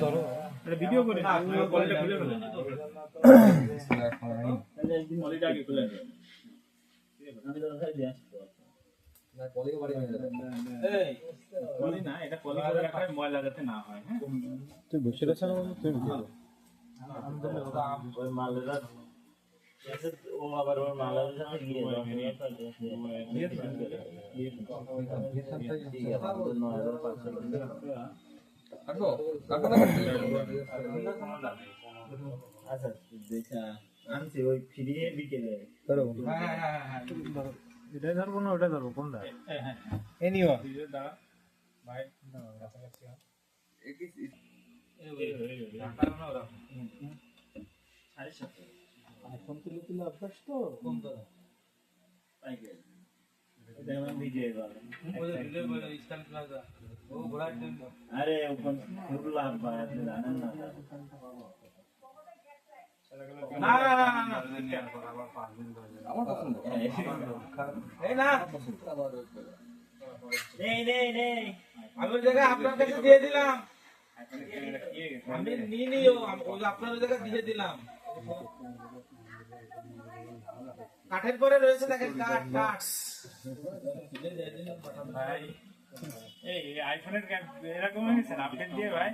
ধরো এটা ভিডিও করে কলটা খুলে ফেলে কলটা আগে খুলে ফেলে আমি তো খাই দিই না কলিও বাড়ি হয়ে যাবে এই কলি না এটা কলি করে রাখলে ময়লা যাতে না হয় হ্যাঁ তুই বসে আছিস না তুই ভিডিও ওই মালটা ও আবার ওর মালার সাথে গিয়ে আনছি ওই ফিরিয়ে বিকেলে এটাই ধরবো না ওটা ধরবো কোনটা এনিও দাঁড়া ভাই কাছাকাছি এখন তুলে তুলে অভ্যাস তো কোন দাদা আরে ওখান লাভ ভাই আপনি জানেন না আমার পছন্দ এই না নেই আমি ওই জায়গায় আপনার কাছে দিয়ে দিলাম আমি নিও আপনার ওই জায়গায় দিয়ে দিলাম কাঠের পরে রয়েছে দেখেন কাঠ ভাই এই আইফোনের এরকম হয়েছে আপডেট দিয়ে ভাই